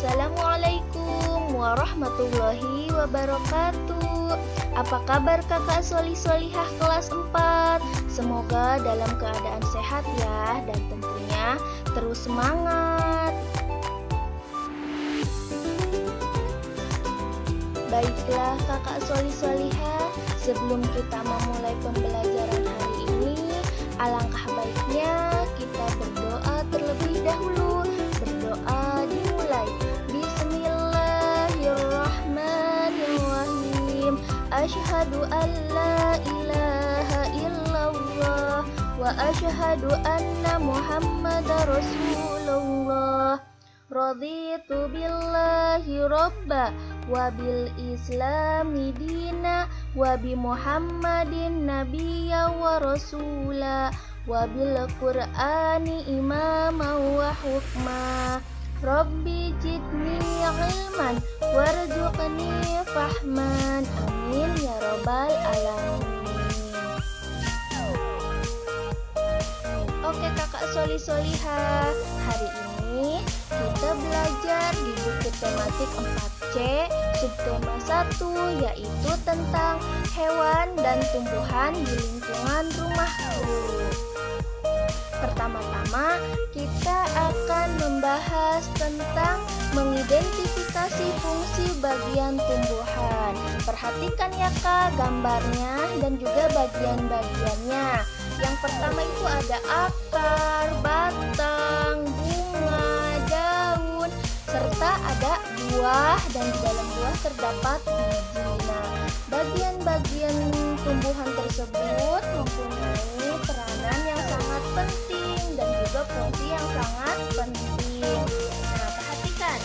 Assalamualaikum warahmatullahi wabarakatuh. Apa kabar kakak solih-solihah kelas 4? Semoga dalam keadaan sehat ya, dan tentunya terus semangat. Baiklah kakak solih-solihah, sebelum kita memulai pembelajaran hari ini, alangkah baiknya kita berdoa terlebih dahulu. Berdoa dimulai. Bismillahirrahmanirrahim. Asyhadu an la ilaha illallah wa asyhadu anna Muhammadar Rasulullah. Raditu billahi robba wa bil islami dina wa bi Muhammadin nabiyya wa rasula wa bil qur'ani imama wa hukma. Rabbi jidni ilman warzuqni fahman. Amin ya rabbal alamin. Oke kakak solih-solihah, hari ini kita belajar di buku tematik 4C subtema 1, yaitu tentang hewan dan tumbuhan di lingkungan rumahku. Pertama-tama kita akan membahas tentang mengidentifikasi fungsi bagian tumbuhan. Perhatikan ya kak gambarnya dan juga bagian-bagiannya. Yang pertama itu ada akar, batang, bunga, daun, serta ada buah, dan di dalam buah terdapat biji. Nah, bagian-bagian tumbuhan tersebut mempunyai peranan yang sangat penting dan juga fungsi yang sangat penting. Nah, perhatikan.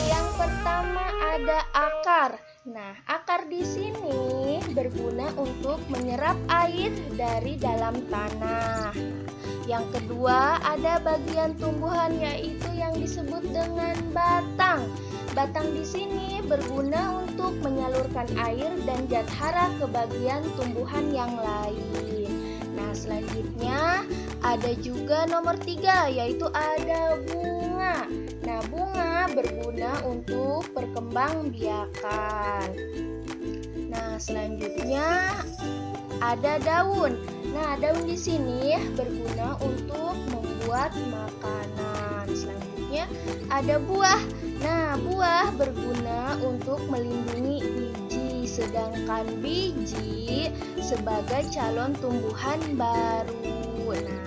Yang pertama ada akar. Nah, akar di sini berguna untuk menyerap air dari dalam tanah. Yang kedua ada bagian tumbuhan, yaitu yang disebut dengan batang. Batang di sini berguna untuk menyalurkan air dan zat hara ke bagian tumbuhan yang lain. Nah, selanjutnya ada juga nomor 3, yaitu ada bunga. Nah, bunga berguna untuk perkembangbiakan. Nah, selanjutnya ada daun. Nah, daun di sini berguna untuk membuat makanan. Selanjutnya ada buah. Nah, buah berguna untuk melindungi biji, sedangkan biji sebagai calon tumbuhan baru. Nah,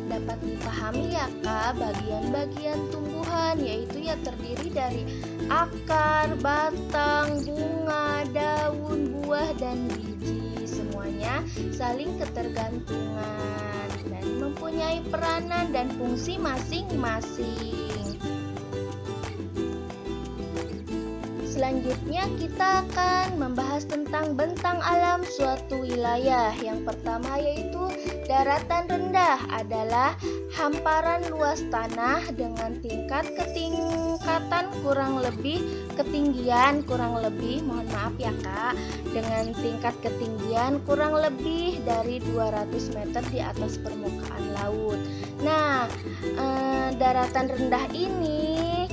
dapat dipahami ya kak bagian-bagian tumbuhan, yaitu ya terdiri dari akar, batang, bunga, daun, buah, dan biji. Semuanya saling ketergantungan dan mempunyai peranan dan fungsi masing-masing. Selanjutnya kita akan membahas tentang bentang alam suatu wilayah. Yang pertama yaitu daratan rendah adalah hamparan luas tanah dengan ketinggian kurang lebih dari 200 meter di atas permukaan laut. Nah, daratan rendah ini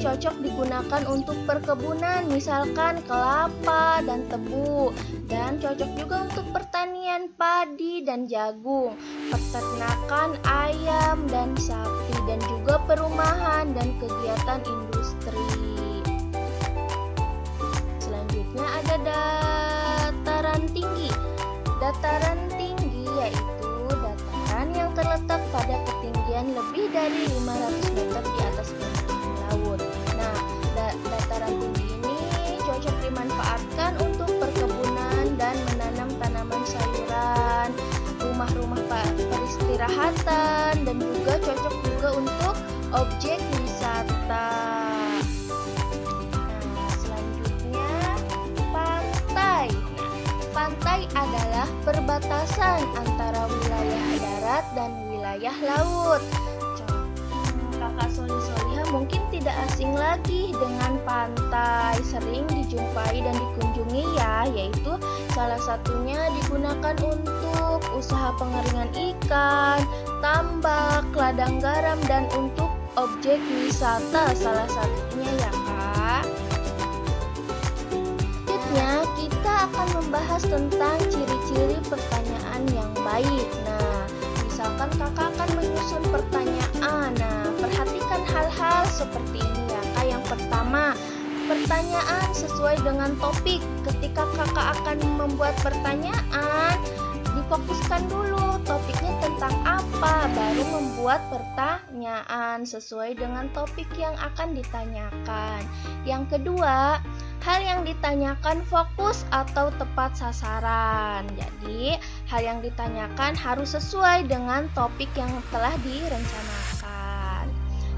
cocok digunakan untuk perkebunan, misalkan kelapa dan tebu, dan cocok juga untuk pertanian padi dan jagung, peternakan ayam dan sapi, dan juga perumahan dan kegiatan industri. Selanjutnya ada dataran tinggi. Dataran tinggi yaitu dataran yang terletak pada ketinggian lebih dari 500 meter di atas permukaan laut. Nah, dataran tinggi ini cocok dimanfaatkan untuk perkebunan dan menanam tanaman sayuran, rumah-rumah peristirahatan, dan juga cocok juga untuk objek wisata. Nah, selanjutnya pantai. Pantai adalah perbatasan antara wilayah darat dan wilayah laut. Kakak solih-solihah mungkin tidak asing lagi dengan pantai, sering dijumpai dan dikunjungi ya, yaitu salah satunya digunakan untuk usaha pengeringan ikan, tambak, ladang garam, dan untuk objek wisata salah satunya ya Kak. Selanjutnya kita akan membahas tentang ciri-ciri pertanyaan yang baik. Nah, misalkan Kakak akan menyusun pertanyaan. Nah, perhatikan hal-hal seperti ini ya Kak. Yang pertama, pertanyaan sesuai dengan topik. Ketika Kakak akan membuat pertanyaan, difokuskan dulu topiknya tentang apa, baru membuat pertanyaan sesuai dengan topik yang akan ditanyakan. Yang kedua, hal yang ditanyakan fokus atau tepat sasaran. Jadi, hal yang ditanyakan harus sesuai dengan topik yang telah direncanakan.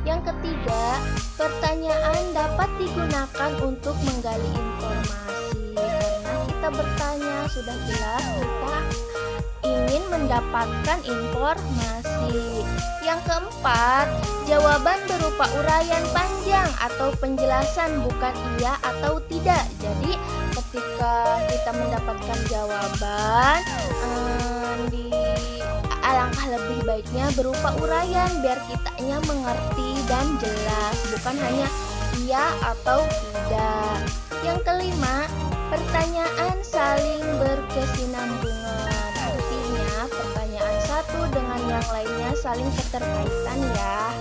Yang ketiga, pertanyaan dapat digunakan untuk menggali informasi. Karena kita bertanya, sudah jelas kita ingin mendapatkan informasi. Yang keempat, jawaban berupa uraian panjang atau penjelasan, bukan iya atau tidak. Jadi ketika kita mendapatkan jawaban, alangkah lebih baiknya berupa uraian biar kitanya mengerti dan jelas, bukan hanya iya atau tidak. Yang kelima, pertanyaan saling berkesinambungan. Artinya pertanyaan satu dengan yang lainnya saling keterkaitan ya.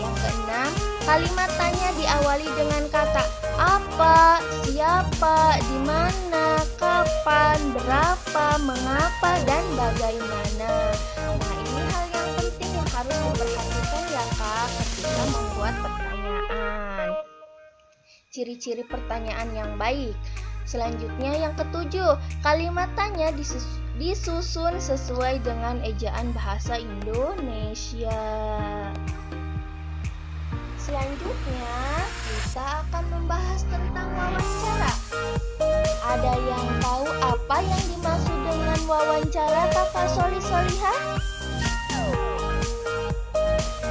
Yang keenam, kalimat tanya diawali dengan kata apa, siapa, di mana, kapan, berapa, mengapa, dan bagaimana. Nah, ini hal yang penting yang harus diperhatikan ya Kak ketika membuat pertanyaan. Ciri-ciri pertanyaan yang baik. Selanjutnya yang ketujuh, kalimat tanya disusun sesuai dengan ejaan bahasa Indonesia. Selanjutnya kita akan membahas tentang wawancara. Ada yang tahu apa yang dimaksud dengan wawancara Kakak Solihah?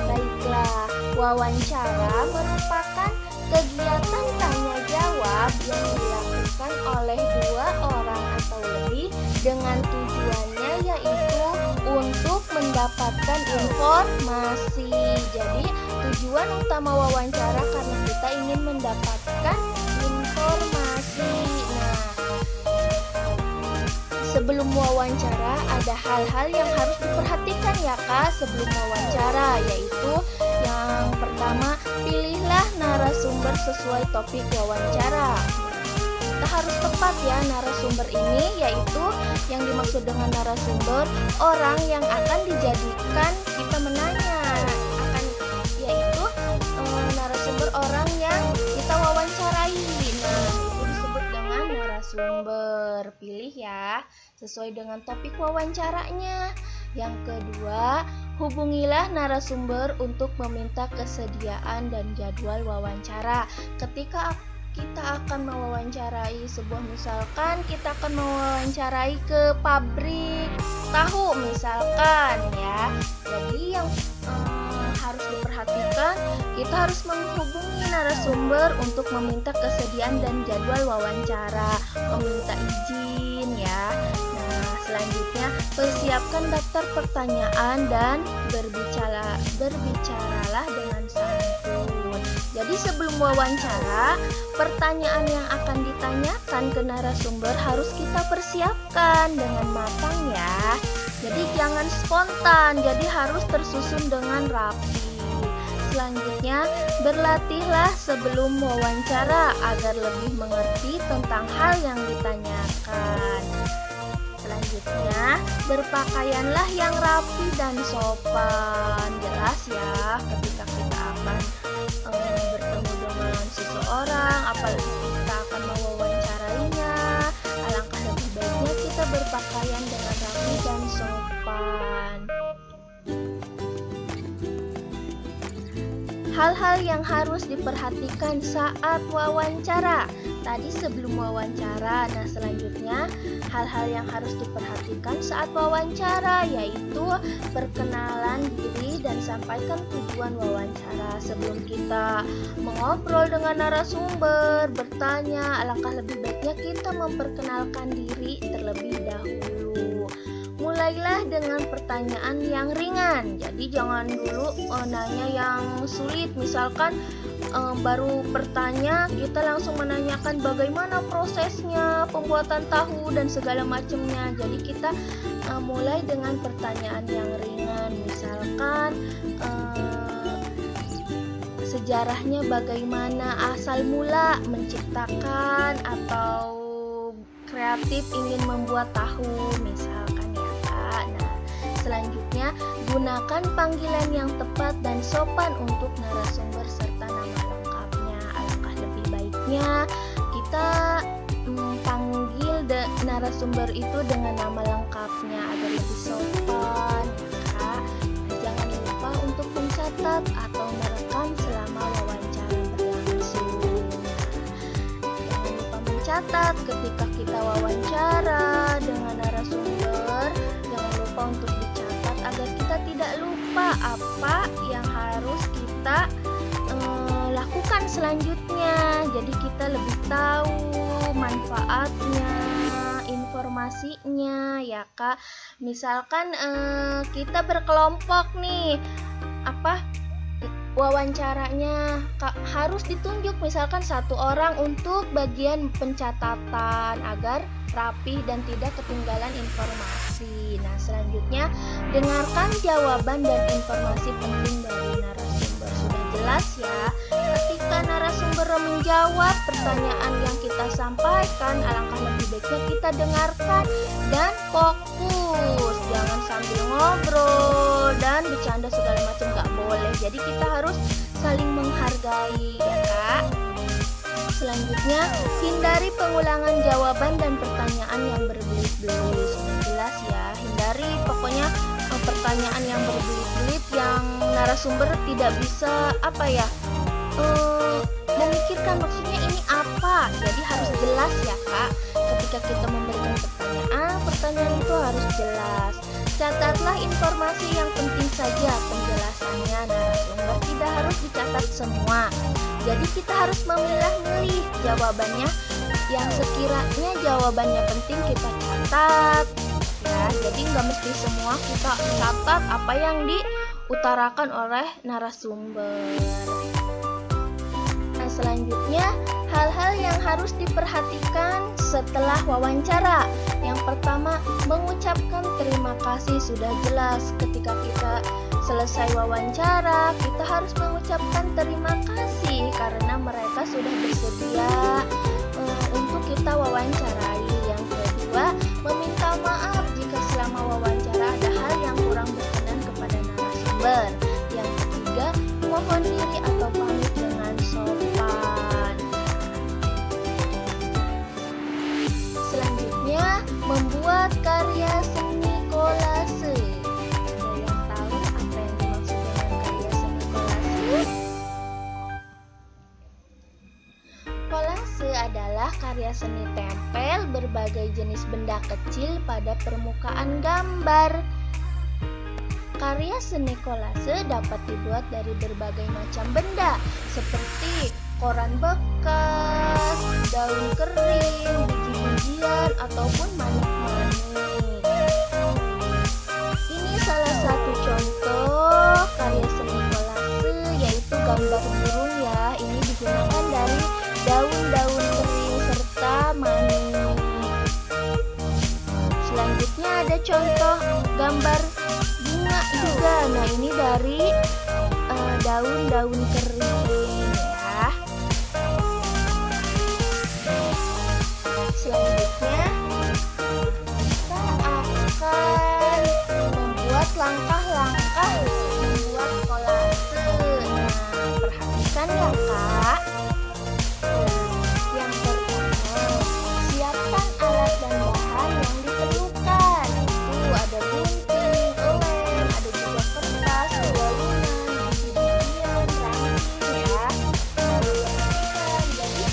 Baiklah, wawancara merupakan kegiatan tanya jawab yang dilakukan oleh dua orang atau lebih dengan tujuannya yaitu untuk mendapatkan informasi. Jadi tujuan utama wawancara karena kita ingin mendapatkan informasi. Nah, sebelum wawancara ada hal-hal yang harus diperhatikan ya Kak sebelum wawancara, yaitu yang pertama, pilihlah narasumber sesuai topik wawancara. Kita harus tepat ya narasumber ini, yaitu yang dimaksud dengan narasumber orang yang akan dijadikan kita menanya, yaitu narasumber orang yang kita wawancarai. Nah, itu disebut dengan narasumber. Pilih ya sesuai dengan topik wawancaranya. Yang kedua, hubungilah narasumber untuk meminta kesediaan dan jadwal wawancara. Ketika kita akan mewawancarai misalkan kita akan mewawancarai ke pabrik tahu misalkan ya. Jadi yang harus diperhatikan, kita harus menghubungi narasumber untuk meminta kesediaan dan jadwal wawancara, meminta izin ya. Nah, selanjutnya persiapkan daftar pertanyaan dan berbicaralah dengan santun. Jadi sebelum wawancara, pertanyaan yang akan ditanyakan ke narasumber harus kita persiapkan dengan matang ya. Jadi jangan spontan, jadi harus tersusun dengan rapi. Selanjutnya, berlatihlah sebelum wawancara agar lebih mengerti tentang hal yang ditanyakan. Selanjutnya, berpakaianlah yang rapi dan sopan. Jelas ya, ketika kita akan bertemu dengan seseorang, apalagi kita akan mewawancarainya, alangkah lebih baiknya kita berpakaian dengan rapi dan sopan. Hal-hal yang harus diperhatikan saat wawancara. Tadi sebelum wawancara. Nah, selanjutnya hal-hal yang harus diperhatikan saat wawancara yaitu perkenalan diri dan sampaikan tujuan wawancara. Sebelum kita mengobrol dengan narasumber, bertanya, alangkah lebih baiknya kita memperkenalkan diri terlebih dahulu. mulailah dengan pertanyaan yang ringan. Jadi jangan dulu nanya yang sulit. Misalkan baru bertanya, kita langsung menanyakan bagaimana prosesnya pembuatan tahu dan segala macamnya. Jadi kita mulai dengan pertanyaan yang ringan. Misalkan sejarahnya bagaimana, asal mula menciptakan atau kreatif ingin membuat tahu, misalkan ya Kak. Nah, selanjutnya gunakan panggilan yang tepat dan sopan untuk narasumber serta nama lengkapnya. Alangkah lebih baiknya kita panggil narasumber itu dengan nama lengkapnya agar lebih sopan ya Kak. Nah, jangan lupa untuk mencatat atau merekam selama wawancara berlangsung. Jangan lupa mencatat ketika kita wawancara dengan narasumber. Jangan lupa untuk dicatat agar kita tidak lupa apa yang harus kita lakukan selanjutnya. Jadi kita lebih tahu manfaatnya, informasinya ya Kak. Misalkan kita berkelompok nih, wawancaranya harus ditunjuk misalkan satu orang untuk bagian pencatatan agar rapih dan tidak ketinggalan informasi. Nah, selanjutnya dengarkan jawaban dan informasi penting dari narasumber. Sudah jelas ya, ketika narasumber menjawab pertanyaan yang kita sampaikan, alangkah lebih baiknya kita dengarkan dan fokus. Jangan sambil ngobrol dan bercanda segala macam, nggak boleh. Jadi kita harus saling menghargai ya Kak. Selanjutnya, hindari pengulangan jawaban dan pertanyaan yang berbelit-belit. Sudah jelas ya, hindari pokoknya pertanyaan yang berbelit-belit yang narasumber tidak bisa memikirkan maksudnya ini apa. Jadi harus jelas ya Kak. Ketika kita memberikan pertanyaan itu harus jelas. Catatlah informasi yang penting saja penjelasannya. Narasumber tidak harus dicatat semua. Jadi kita harus memilah-milih jawabannya. Yang sekiranya jawabannya penting kita catat ya. Jadi nggak mesti semua kita catat apa yang diutarakan oleh narasumber. Nah, selanjutnya hal-hal yang harus diperhatikan setelah wawancara. Yang pertama, mengucapkan terima kasih. Sudah jelas ketika kita selesai wawancara, kita harus mengucapkan terima kasih karena mereka sudah bersedia untuk kita wawancarai. Yang kedua, meminta maaf jika selama wawancara ada hal yang kurang berkenan kepada narasumber. Yang ketiga, mohon diri atau pamit dengan sopan. Selanjutnya, membuat karya seni kolase. Ada yang tahu apa yang dimaksud dengan karya seni kolase? Kolase adalah karya seni tempel berbagai jenis benda kecil pada permukaan gambar. Karya seni kolase dapat dibuat dari berbagai macam benda seperti koran bekas, daun kering, biji-bijian, ataupun manik-manik. Ini salah satu contoh karya seni kolase, yaitu gambar burung ya. Ini digunakan dari daun-daun kering serta manik. Selanjutnya ada contoh gambar bunga juga. Nah, ini dari daun-daun kering ya. Selanjutnya kita akan membuat langkah-langkah membuat kolase. Nah, perhatikan ya Kak. Yang pertama, siapkan alat dan bahan yang diperlukan. Itu ada gunting, lem, ada juga kertas, walunan, biji-bijian, ranting ya. Perhatikan. Jadi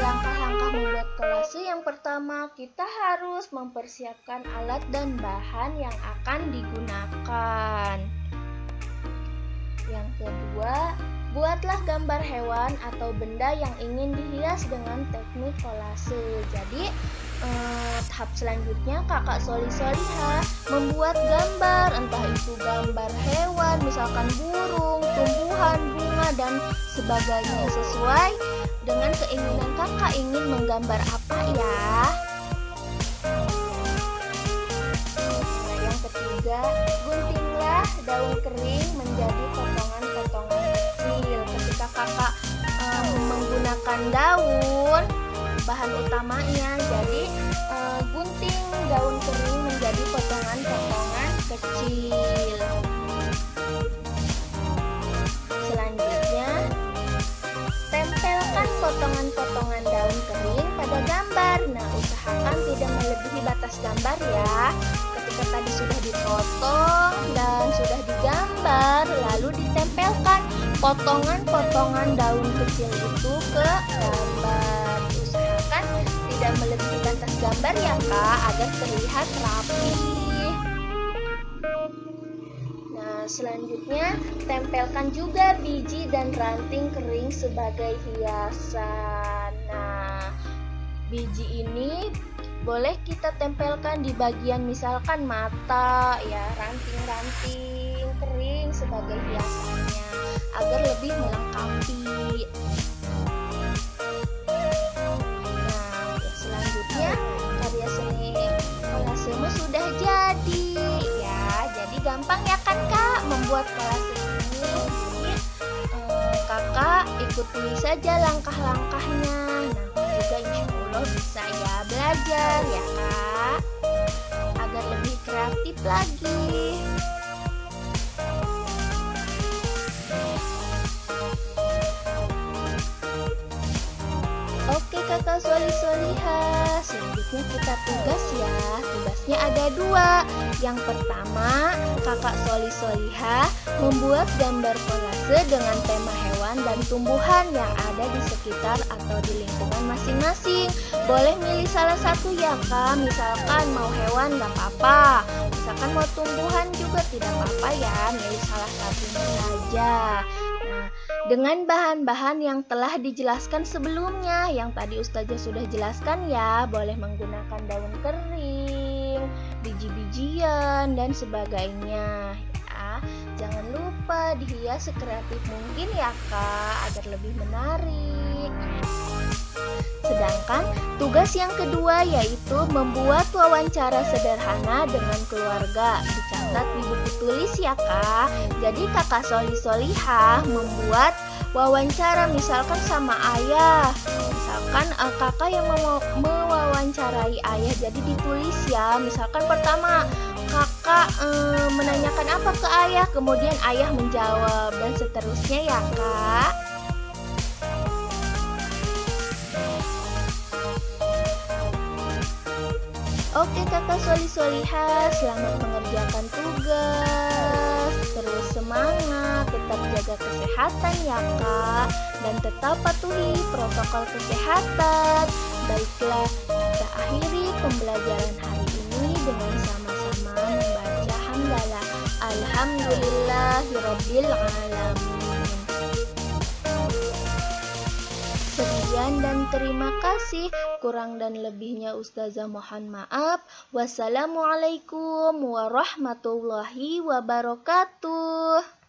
langkah-langkah membuat kolase yang pertama, kita harus mempersiapkan alat dan bahan yang akan digunakan. Yang kedua, buatlah gambar hewan atau benda yang ingin dihias dengan teknik kolase. Jadi, tahap selanjutnya kakak Solihah membuat gambar, entah itu gambar hewan, misalkan burung, tumbuhan, bunga, dan sebagainya sesuai dengan keinginan kakak ingin menggambar apa ya. Nah, yang ketiga, guntinglah daun kering menjadi potongan-potongan kecil. Ketika kakak menggunakan daun bahan utamanya, jadi gunting daun kering menjadi potongan-potongan kecil. Selanjutnya, tempelkan potongan-potongan daun kering pada gambar. Nah, usahakan tidak melebihi batas gambar ya. Ketika tadi sudah dipotong dan sudah digambar, lalu ditempelkan potongan-potongan daun kecil itu ke gambar. Usahakan tidak melebihi batas gambar ya kak, agar terlihat rapi. Nah, selanjutnya tempelkan juga biji dan ranting kering sebagai hiasan. Nah, biji ini boleh kita tempelkan di bagian misalkan mata ya, ranting-ranting kering sebagai hiasannya agar lebih melengkapi. Nah, selanjutnya karya seni kolasemu sudah jadi ya. Jadi gampang ya kan kak membuat kolase ini. Jadi kakak ikuti saja langkah-langkahnya. Nanti juga insya Allah bisa ya belajar ya kak, agar lebih kreatif lagi. Oke kakak Solihah, selanjutnya kita tugas ya. Tugasnya ada 2. Yang pertama, kakak Solihah membuat gambar kolase dengan tema hewan dan tumbuhan yang ada di sekitar atau di lingkungan masing-masing. Boleh milih salah satu ya kak, misalkan mau hewan gak apa-apa, misalkan mau tumbuhan juga tidak apa-apa ya, milih salah satunya saja. Nah, dengan bahan-bahan yang telah dijelaskan sebelumnya, yang tadi Ustazah sudah jelaskan ya, boleh menggunakan daun kering, biji-bijian, dan sebagainya ya. Jangan lupa dihias sekreatif mungkin ya kak, agar lebih menarik. Sedangkan tugas yang kedua yaitu membuat wawancara sederhana dengan keluarga. Dicatat di buku tulis ya kak. Jadi kakak Solihah membuat wawancara misalkan sama ayah. Misalkan kakak yang mewawancarai ayah, jadi ditulis ya. Misalkan pertama kakak menanyakan apa ke ayah, kemudian ayah menjawab, dan seterusnya ya kak. Oke kakak Solihah, selamat mengerjakan tugas. Terus semangat, tetap jaga kesehatan ya kak, dan tetap patuhi protokol kesehatan. Baiklah, kita akhiri pembelajaran hari ini dengan sama-sama membaca hamdalah. Alhamdulillahirabbil alamin. Sekian dan terima kasih. Kurang dan lebihnya Ustazah mohon maaf. Wassalamualaikum warahmatullahi wabarakatuh.